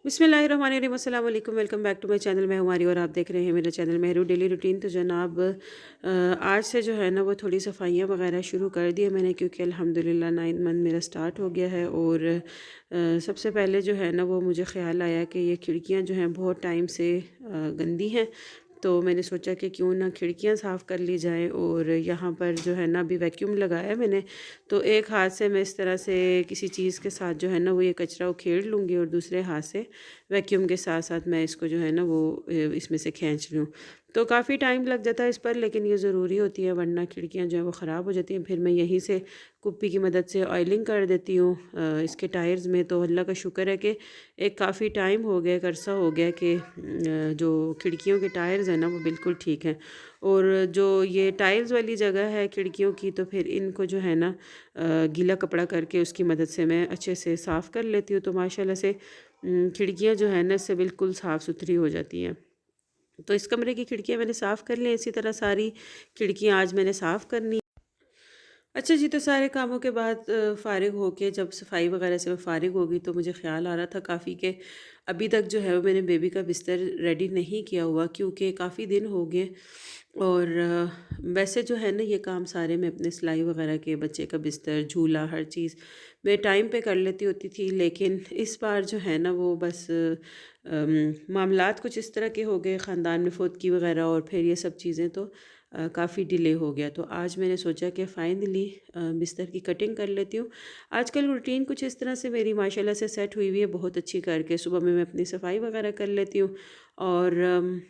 बिस्मिल्लाहिर्रहमानिर्रहीम, अस्सलाम वालेकुम। Welcome back to my channel. मैं हूँ आरी और आप देख रहे हैं मेरा चैनल मेहरू डेली रूटीन। तो जनाब आज से जो है ना वो थोड़ी सफाइयाँ वगैरह शुरू कर दी है मैंने, क्योंकि अल्हम्दुलिल्लाह 9 मंथ मेरा स्टार्ट हो गया है। और सबसे पहले जो है ना वो मुझे ख़्याल आया कि ये खिड़कियाँ जो हैं बहुत टाइम से गंदी हैं। तो मैंने सोचा कि क्यों ना खिड़कियाँ साफ़ कर ली जाए। और यहाँ पर जो है ना अभी वैक्यूम लगाया है मैंने, तो एक हाथ से मैं इस तरह से किसी चीज़ के साथ जो है ना वो ये कचरा उखेड़ लूँगी और दूसरे हाथ से वैक्यूम के साथ साथ मैं इसको जो है ना वो इसमें से खींच लूँ। तो काफ़ी टाइम लग जाता है इस पर, लेकिन ये ज़रूरी होती है वरना खिड़कियाँ जो है वो ख़राब हो जाती हैं। फिर मैं यहीं से कुप्पी की मदद से ऑयलिंग कर देती हूँ इसके टायर्स में। तो अल्लाह का शुक्र है कि एक काफ़ी टाइम हो गया, एक अरसा हो गया कि जो खिड़कियों के टायर्स हैं ना वो बिल्कुल ठीक हैं। और जो ये टाइल्स वाली जगह है खिड़कियों की, तो फिर इनको जो है ना गीला कपड़ा करके उसकी मदद से मैं अच्छे से साफ़ कर लेती हूँ। तो माशाल्लाह से खिड़कियाँ जो है ना इससे बिल्कुल साफ़ सुथरी हो जाती हैं। तो इस कमरे की खिड़कियाँ मैंने साफ़ कर ली, इसी तरह सारी खिड़कियाँ आज मैंने साफ़ करनी। अच्छा जी, तो सारे कामों के बाद फ़ारिग होके जब सफाई वगैरह से मैं फ़ारिग हो गई, तो मुझे ख़्याल आ रहा था काफ़ी कि अभी तक जो है वो मैंने बेबी का बिस्तर रेडी नहीं किया हुआ, क्योंकि काफ़ी दिन हो गए। और वैसे जो है ना ये काम सारे मैं अपने सिलाई वगैरह के, बच्चे का बिस्तर, झूला, हर चीज़ मैं टाइम पे कर लेती होती थी। लेकिन इस बार जो है ना वो बस मामलात कुछ इस तरह के हो गए ख़ानदान में, फ़ोतगी वगैरह, और फिर ये सब चीज़ें तो काफ़ी डिले हो गया। तो आज मैंने सोचा कि फ़ाइनली बिस्तर की कटिंग कर लेती हूँ। आजकल रूटीन कुछ इस तरह से मेरी माशाल्लाह से सेट हुई हुई है बहुत अच्छी करके। सुबह में मैं अपनी सफाई वगैरह कर लेती हूँ, और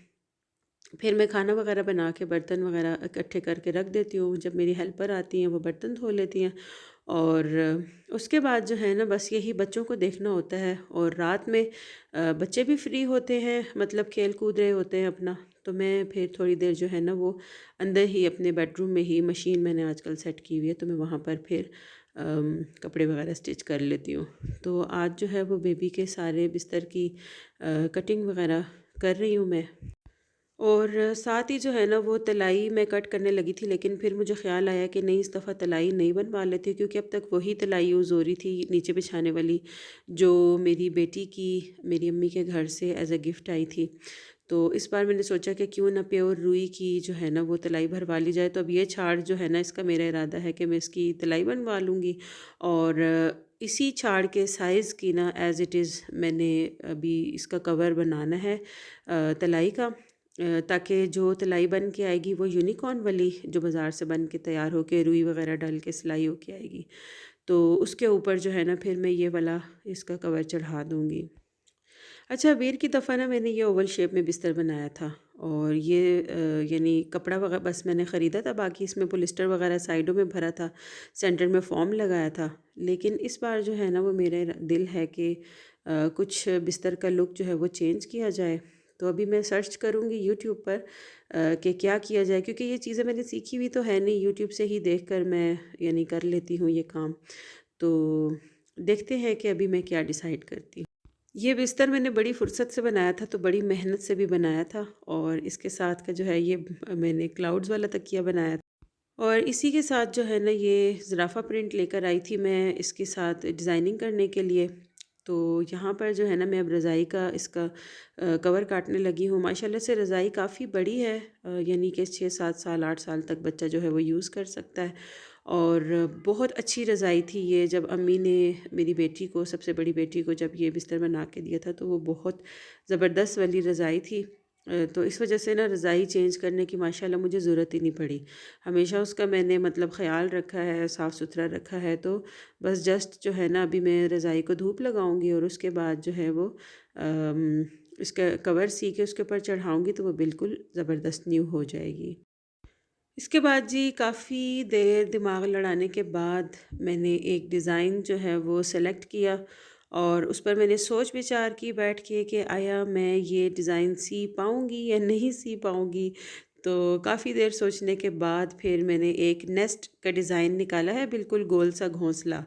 फिर मैं खाना वगैरह बना के बर्तन वगैरह इकट्ठे करके रख देती हूँ। जब मेरी हेल्पर आती हैं वो बर्तन धो लेती हैं। और उसके बाद जो है ना बस यही बच्चों को देखना होता है। और रात में बच्चे भी फ्री होते हैं, मतलब खेल कूद रहे होते हैं अपना। तो मैं फिर थोड़ी देर जो है ना वो अंदर ही अपने बेडरूम में ही मशीन मैंने आजकल सेट की हुई है, तो मैं वहाँ पर फिर कपड़े वगैरह स्टिच कर लेती हूँ। तो आज जो है वो बेबी के सारे बिस्तर की कटिंग वगैरह कर रही हूँ मैं। और साथ ही जो है ना वो तलाई मैं कट करने लगी थी, लेकिन फिर मुझे ख़्याल आया कि नहीं, इस दफ़ा तलाई नहीं बनवा लेती, क्योंकि अब तक वही तलाई यूज़ हो रही थी नीचे बिछाने वाली, जो मेरी बेटी की मेरी अम्मी के घर से एज़ अ गिफ़्ट आई थी। तो इस बार मैंने सोचा कि क्यों ना प्योर रुई की जो है ना वो तलाई भरवा ली जाए। तो अब ये छाड़ जो है ना इसका मेरा इरादा है कि मैं इसकी तलाई बनवा लूँगी। और इसी छाड़ के साइज़ की ना एज़ इट इज़ मैंने अभी इसका कवर बनाना है तलाई का, ताकि जो तलाई बन के आएगी वो यूनिकॉर्न वाली जो बाज़ार से बन के तैयार होके रुई वगैरह डल के सिलाई होके आएगी। तो उसके ऊपर जो है ना फिर मैं ये वाला इसका कवर चढ़ा दूँगी। अच्छा, अबीर की दफ़ा ना मैंने ये ओवल शेप में बिस्तर बनाया था। और ये यानी कपड़ा वगैरह बस मैंने ख़रीदा था, बाकी इसमें पॉलिस्टर वगैरह साइडों में भरा था, सेंटर में फ़ोम लगाया था। लेकिन इस बार जो है ना वो मेरा दिल है कि कुछ बिस्तर का लुक जो है वो चेंज किया जाए। तो अभी मैं सर्च करूँगी यूट्यूब पर कि क्या किया जाए, क्योंकि ये चीज़ें मैंने सीखी हुई तो है नहीं, यूट्यूब से ही देख कर मैं यानी कर लेती हूँ ये काम। तो देखते हैं कि अभी मैं क्या डिसाइड करती हूँ। ये बिस्तर मैंने बड़ी फुर्सत से बनाया था, तो बड़ी मेहनत से भी बनाया था। और इसके साथ का जो है ये मैंने क्लाउड्स वाला तकिया बनाया था। और इसी के साथ जो है ना ये ज़राफ़ा प्रिंट लेकर आई थी मैं इसके साथ डिज़ाइनिंग करने के लिए। तो यहाँ पर जो है ना मैं अब रज़ाई का इसका कवर काटने लगी हूँ। माशाल्लाह से रज़ाई काफ़ी बड़ी है, यानी कि 6-7 साल 8 साल तक बच्चा जो है वो यूज़ कर सकता है। और बहुत अच्छी रज़ाई थी ये। जब अम्मी ने मेरी बेटी को, सबसे बड़ी बेटी को, जब ये बिस्तर बना के दिया था, तो वो बहुत ज़बरदस्त वाली रज़ाई थी। तो इस वजह से ना रज़ाई चेंज करने की माशाल्लाह मुझे ज़रूरत ही नहीं पड़ी। हमेशा उसका मैंने मतलब ख़्याल रखा है, साफ़ सुथरा रखा है। तो बस जस्ट जो है ना अभी मैं रज़ाई को धूप लगाऊंगी और उसके बाद जो है वो इसका कवर सी के उसके ऊपर चढ़ाऊंगी, तो वो बिल्कुल ज़बरदस्त न्यू हो जाएगी। इसके बाद जी काफ़ी देर दिमाग लड़ाने के बाद मैंने एक डिज़ाइन जो है वो सेलेक्ट किया। और उस पर मैंने सोच विचार की बैठ के कि आया मैं ये डिज़ाइन सी पाऊँगी या नहीं सी पाऊँगी। तो काफ़ी देर सोचने के बाद फिर मैंने एक नेस्ट का डिज़ाइन निकाला है, बिल्कुल गोल सा घोंसला।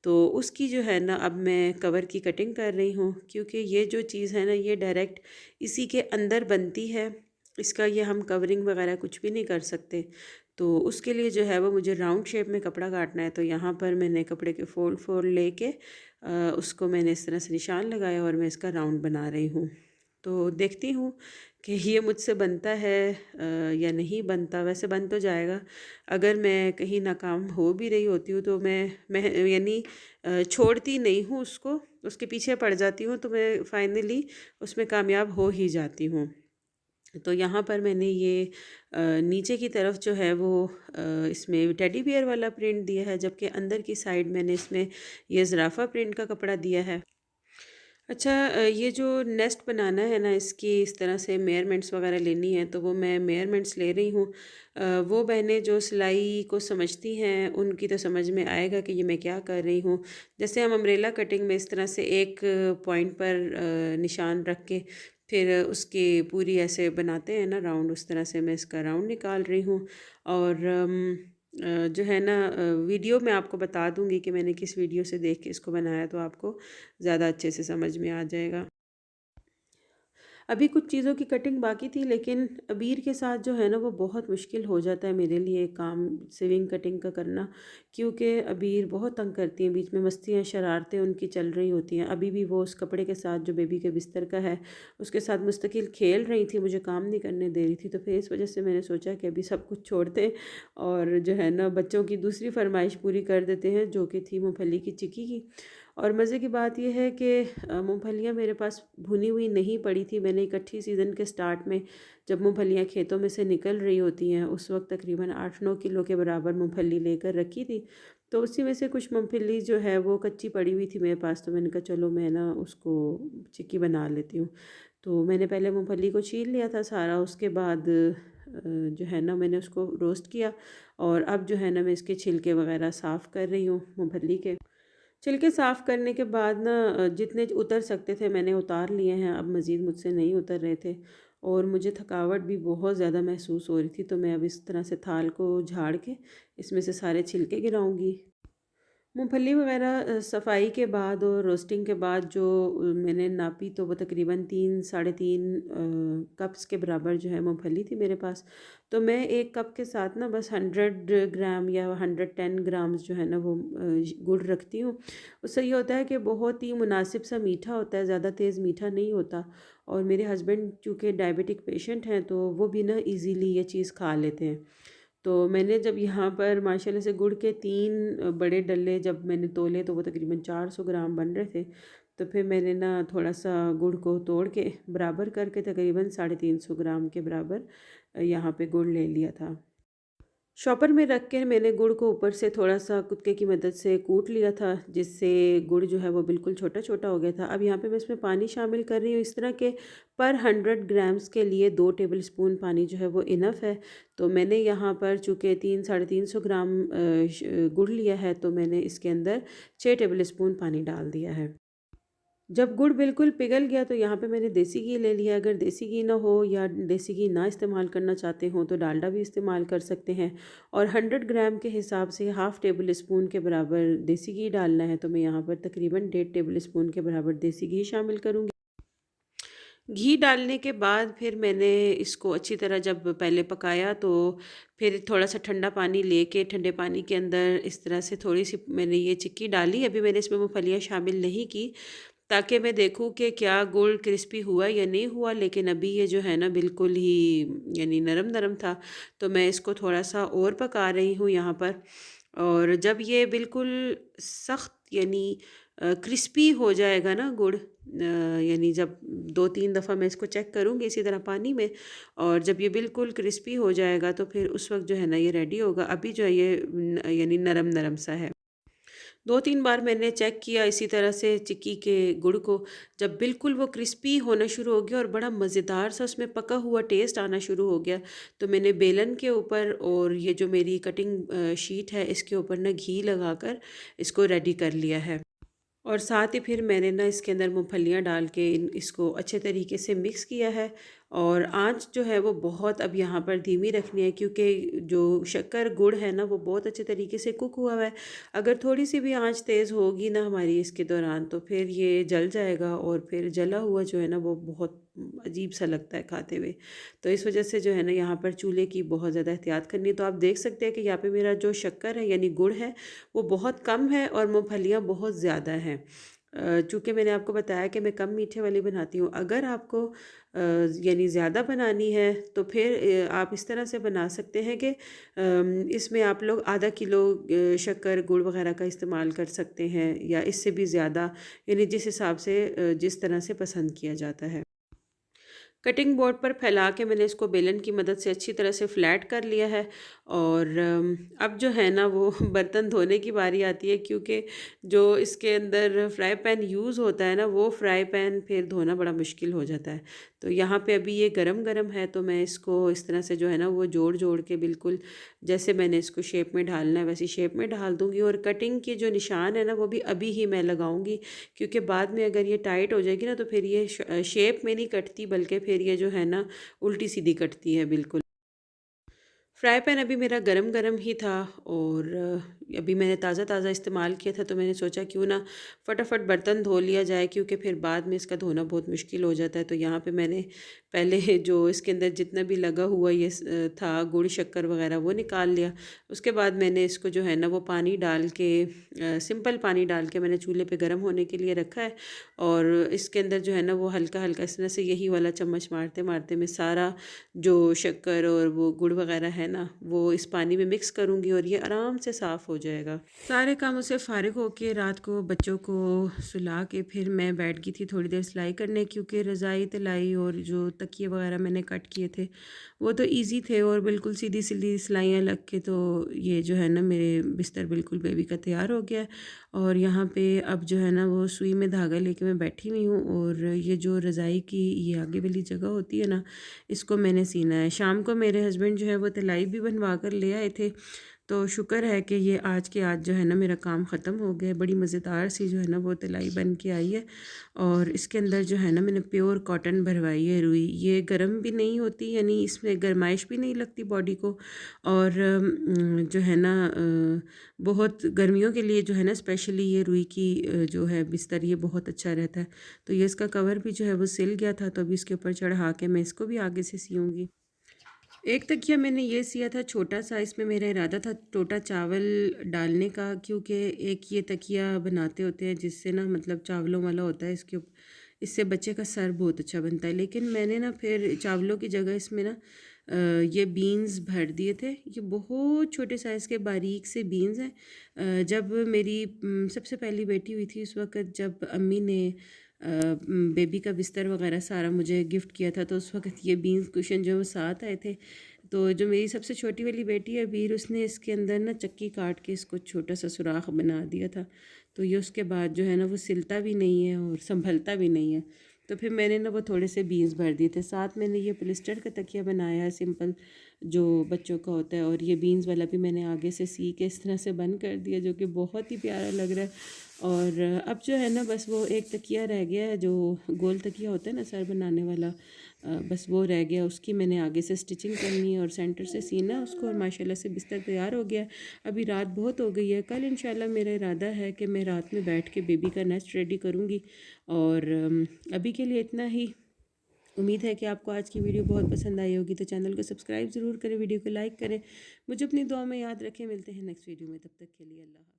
तो उसकी जो है ना अब मैं कवर की कटिंग कर रही हूँ, क्योंकि ये जो चीज़ है ना ये डायरेक्ट इसी के अंदर बनती है। इसका ये हम कवरिंग वगैरह कुछ भी नहीं कर सकते। तो उसके लिए जो है वो मुझे राउंड शेप में कपड़ा काटना है। तो यहाँ पर मैंने कपड़े के फोल्ड लेके उसको मैंने इस तरह से निशान लगाया और मैं इसका राउंड बना रही हूँ। तो देखती हूँ कि ये मुझसे बनता है या नहीं बनता। वैसे बन तो जाएगा। अगर मैं कहीं नाकाम हो भी रही होती हूँ तो मैं यानी छोड़ती नहीं हूँ उसको, उसके पीछे पड़ जाती हूँ, तो मैं फाइनली उसमें कामयाब हो ही जाती हूँ। तो यहाँ पर मैंने ये नीचे की तरफ जो है वो इसमें टेडी बियर वाला प्रिंट दिया है, जबकि अंदर की साइड मैंने इसमें ये ज़राफ़ा प्रिंट का कपड़ा दिया है। अच्छा, ये जो नेस्ट बनाना है ना, इसकी इस तरह से मेयरमेंट्स वगैरह लेनी है, तो वो मैं मेयरमेंट्स ले रही हूँ। वो बहनें जो सिलाई को समझती हैं उनकी तो समझ में आएगा कि ये मैं क्या कर रही हूँ। जैसे हम अम्ब्रेला कटिंग में इस तरह से एक पॉइंट पर निशान रख के फिर उसकी पूरी ऐसे बनाते हैं ना राउंड, उस तरह से मैं इसका राउंड निकाल रही हूँ। और जो है ना, वीडियो मैं आपको बता दूँगी कि मैंने किस वीडियो से देख के इसको बनाया, तो आपको ज़्यादा अच्छे से समझ में आ जाएगा। अभी कुछ चीज़ों की कटिंग बाकी थी, लेकिन अबीर के साथ जो है ना वो बहुत मुश्किल हो जाता है मेरे लिए काम सिविंग कटिंग का करना, क्योंकि अबीर बहुत तंग करती हैं। बीच में मस्तियाँ शरारतें उनकी चल रही होती हैं। अभी भी वो उस कपड़े के साथ जो बेबी के बिस्तर का है उसके साथ मुस्तकिल खेल रही थी, मुझे काम नहीं करने दे रही थी। तो फिर इस वजह से मैंने सोचा कि अभी सब कुछ छोड़ दें और जो है ना बच्चों की दूसरी फरमाइश पूरी कर देते हैं, जो कि थी मूँगफली की चिक्की की। और मज़े की बात यह है कि मूँगफलियाँ मेरे पास भुनी हुई नहीं पड़ी थी। मैंने इकट्ठी सीज़न के स्टार्ट में जब मूँगफलियाँ खेतों में से निकल रही होती हैं उस वक्त तकरीबन 8-9 किलो के बराबर मूँगफली लेकर रखी थी। तो उसी में से कुछ मूँगफली जो है वो कच्ची पड़ी हुई थी मेरे पास, तो मैंने कहा चलो मैं ना उसको चिक्की बना लेती हूँ। तो मैंने पहले मूँगफली को छील लिया था सारा, उसके बाद जो है ना मैंने उसको रोस्ट किया और अब जो है ना मैं इसके छिलके वगैरह साफ़ कर रही हूँ मूँगफली के। छिलके साफ़ करने के बाद ना जितने उतर सकते थे मैंने उतार लिए हैं, अब मज़ीद मुझसे नहीं उतर रहे थे और मुझे थकावट भी बहुत ज़्यादा महसूस हो रही थी। तो मैं अब इस तरह से थाल को झाड़ के इसमें से सारे छिलके गिराऊंगी। मूँगफली वगैरह सफाई के बाद और रोस्टिंग के बाद जो मैंने नापी, तो वो तकरीबन 3 साढ़े 3 कप्स के बराबर जो है मूँगफली थी मेरे पास। तो मैं एक कप के साथ ना बस 100 ग्राम या 110 ग्राम्स जो है ना वो गुड़ रखती हूँ। उससे ये होता है कि बहुत ही मुनासिब सा मीठा होता है, ज़्यादा तेज़ मीठा नहीं होता। और मेरे हस्बैंड चूँकि डायबिटिक पेशेंट हैं तो वो भी ना ईज़िली ये चीज़ खा लेते हैं। तो मैंने जब यहाँ पर माशाल्लाह से गुड़ के 3 बड़े डल्ले जब मैंने तोले तो वो तकरीबन 400 ग्राम बन रहे थे। तो फिर मैंने ना थोड़ा-सा गुड़ को तोड़ के बराबर करके तकरीबन 350 ग्राम के बराबर यहाँ पे गुड़ ले लिया था। शॉपर में रख के मैंने गुड़ को ऊपर से थोड़ा-सा कुत्ते की मदद से कूट लिया था, जिससे गुड़ जो है वो बिल्कुल छोटा-छोटा हो गया था। अब यहाँ पे मैं इसमें पानी शामिल कर रही हूँ इस तरह के, पर 100 ग्राम्स के लिए 2 टेबलस्पून पानी जो है वो इनफ़ है। तो मैंने यहाँ पर चूँकि 3 साढ़े 300 ग्राम गुड़ लिया है, तो मैंने इसके अंदर 6 टेबलस्पून पानी डाल दिया है। जब गुड़ बिल्कुल पिघल गया तो यहाँ पे मैंने देसी घी ले लिया। अगर देसी घी ना हो या देसी घी ना इस्तेमाल करना चाहते हो तो डालडा भी इस्तेमाल कर सकते हैं। और 100 ग्राम के हिसाब से हाफ़ टेबल स्पून के बराबर देसी घी डालना है, तो मैं यहाँ पर तकरीबन 1.5 टेबल स्पून के बराबर देसी घी शामिल करूँगी। घी डालने के बाद फिर मैंने इसको अच्छी तरह जब पहले पकाया, तो फिर थोड़ा-सा ठंडा पानी लेके ठंडे पानी के अंदर इस तरह से थोड़ी-सी मैंने ये चिक्की डाली। अभी मैंने इसमें मूँगफलियाँ शामिल नहीं की, ताकि मैं देखूँ कि क्या गुड़ क्रिस्पी हुआ या नहीं हुआ। लेकिन अभी ये जो है ना बिल्कुल ही यानी नरम-नरम था, तो मैं इसको थोड़ा-सा और पका रही हूँ यहाँ पर। और जब ये बिल्कुल सख्त यानी क्रिस्पी हो जाएगा ना गुड़, यानी जब 2-3 दफ़ा मैं इसको चेक करूँगी इसी तरह पानी में, और जब ये बिल्कुल क्रिस्पी हो जाएगा तो फिर उस वक्त जो है ना ये रेडी होगा। अभी जो है ये यानी नरम-नरम सा है। 2-3 बार मैंने चेक किया इसी तरह से चिक्की के गुड़ को। जब बिल्कुल वो क्रिस्पी होना शुरू हो गया और बड़ा मज़ेदार सा उसमें पका हुआ टेस्ट आना शुरू हो गया, तो मैंने बेलन के ऊपर और ये जो मेरी कटिंग शीट है इसके ऊपर ना घी लगाकर इसको रेडी कर लिया है। और साथ ही फिर मैंने ना इसके अंदर मूँगफलियाँ डाल के इसको अच्छे तरीके से मिक्स किया है। और आंच जो है वो बहुत अब यहाँ पर धीमी रखनी है, क्योंकि जो शक्कर गुड़ है ना वो बहुत अच्छे तरीके से कुक हुआ है। अगर थोड़ी सी भी आंच तेज़ होगी ना हमारी इसके दौरान तो फिर ये जल जाएगा, और फिर जला हुआ जो है ना वो बहुत अजीब सा लगता है खाते हुए। तो इस वजह से जो है ना यहाँ पर चूल्हे की बहुत ज़्यादा एहतियात करनी है। तो आप देख सकते हैं कि यहाँ पे मेरा जो शक्कर है यानी गुड़ है वो बहुत कम है और मूँगफलियाँ बहुत ज़्यादा हैं। चूँकि मैंने आपको बताया कि मैं कम मीठे वाली बनाती हूँ। अगर आपको यानी ज़्यादा बनानी है तो फिर आप इस तरह से बना सकते हैं कि इसमें आप लोग आधा किलो शक्कर गुड़ वगैरह का इस्तेमाल कर सकते हैं, या इससे भी ज़्यादा, यानी जिस हिसाब से जिस तरह से पसंद किया जाता है। कटिंग बोर्ड पर फैला के मैंने इसको बेलन की मदद से अच्छी तरह से फ्लैट कर लिया है। और अब जो है ना वो बर्तन धोने की बारी आती है, क्योंकि जो इसके अंदर फ्राई पैन यूज़ होता है ना वो फ्राई पैन फिर धोना बड़ा मुश्किल हो जाता है। तो यहाँ पे अभी ये गरम गरम है तो मैं इसको इस तरह से जो है ना वो जोड़ जोड़ के बिल्कुल जैसे मैंने इसको शेप में ढालना है वैसी शेप में ढाल दूँगी। और कटिंग के जो निशान है ना वो भी अभी ही मैं लगाऊँगी, क्योंकि बाद में अगर ये टाइट हो जाएगी ना तो फिर ये शेप में नहीं कटती, बल्कि फिर ये जो है ना उल्टी सीधी कटती है बिल्कुल। फ्राई पैन अभी मेरा गरम गरम ही था, और अभी मैंने ताज़ा ताज़ा इस्तेमाल किया था तो मैंने सोचा क्यों ना फटाफट बर्तन धो लिया जाए, क्योंकि फिर बाद में इसका धोना बहुत मुश्किल हो जाता है। तो यहाँ पे मैंने पहले जो इसके अंदर जितना भी लगा हुआ ये था गुड़ शक्कर वगैरह वो निकाल लिया। उसके बाद मैंने इसको जो है ना वो पानी डाल के सिंपल पानी डाल के मैंने चूल्हे पे गर्म होने के लिए रखा है। और इसके अंदर जो है ना वो हल्का हल्का इस तरह से यही वाला चम्मच मारते मारते मैं सारा जो शक्कर और वो गुड़ वगैरह है ना वो इस पानी में मिक्स करूँगी, और ये आराम से साफ़ हो जाएगा। सारे कामों से फ़ारिग होके रात को बच्चों को सुला के फिर मैं बैठ गई थी थोड़ी देर सिलाई करने, क्योंकि रज़ाई तलाई और जो तकिए वगैरह मैंने कट किए थे वो तो इजी थे और बिल्कुल सीधी सीधी सिलाइयाँ लग के, तो ये जो है ना मेरे बिस्तर बिल्कुल बेबी का तैयार हो गया है। और यहाँ पे अब जो है ना वो सुई में धागा लेके मैं बैठी हुई हूँ, और ये जो रज़ाई की ये आगे वाली जगह होती है ना इसको मैंने सीना है। शाम को मेरे हस्बैंड जो है वो तलाई भी बनवा कर ले आए थे, तो शुक्र है कि ये आज के आज जो है ना मेरा काम ख़त्म हो गया है। बड़ी मज़ेदार सी जो है ना वो तलाई बन के आई है, और इसके अंदर जो है ना मैंने प्योर कॉटन भरवाई है रुई। ये गर्म भी नहीं होती, यानी इसमें गर्माइश भी नहीं लगती बॉडी को। और जो है ना बहुत गर्मियों के लिए जो है ना स्पेशली ये रुई की जो है बिस्तर ये बहुत अच्छा रहता है। तो ये इसका कवर भी जो है वो सिल गया था, तो अभी इसके ऊपर चढ़ा के मैं इसको भी आगे से सीऊँगी। एक तकिया मैंने ये सिया था छोटा सा, इसमें मेरा इरादा था टोटा चावल डालने का, क्योंकि एक ये तकिया बनाते होते हैं जिससे ना मतलब चावलों वाला होता है इससे बच्चे का सर बहुत अच्छा बनता है। लेकिन मैंने ना फिर चावलों की जगह इसमें ना ये बीन्स भर दिए थे। ये बहुत छोटे साइज़ के बारीक से बीन्स हैं। जब मेरी सबसे पहली बेटी हुई थी उस वक़्त जब अम्मी ने बेबी का बिस्तर वगैरह सारा मुझे गिफ्ट किया था, तो उस वक़्त ये बीन्स कुशन जो है वो साथ आए थे। तो जो मेरी सबसे छोटी वाली बेटी है वीर, उसने इसके अंदर ना चक्की काट के इसको छोटा सा सुराख बना दिया था। तो ये उसके बाद जो है ना वो सिलता भी नहीं है और संभलता भी नहीं है। तो फिर मैंने ना वो थोड़े से बीन्स भर दिए थे। साथ मैंने ये पॉलिस्टर का तकिया बनाया है सिंपल जो बच्चों का होता है, और ये बीन्स वाला भी मैंने आगे से सी के इस तरह से बंद कर दिया, जो कि बहुत ही प्यारा लग रहा है। और अब जो है ना बस वो एक तकिया रह गया है, जो गोल तकिया होता है ना सर बनाने वाला, बस वो रह गया। उसकी मैंने आगे से स्टिचिंग करनी है और सेंटर से सीना है उसको, और माशाल्लाह से बिस्तर तैयार हो गया है। अभी रात बहुत हो गई है, कल इंशाल्लाह मेरा इरादा है कि मैं रात में बैठ के बेबी का नेस्ट रेडी करूँगी। और अभी के लिए इतना ही। उम्मीद है कि आपको आज की वीडियो बहुत पसंद आई होगी, तो चैनल को सब्सक्राइब ज़रूर करें, वीडियो को लाइक करें, मुझे अपनी दुआ में याद रखें। मिलते हैं नेक्स्ट वीडियो में, तब तक के लिए अल्लाह हाफ़िज़।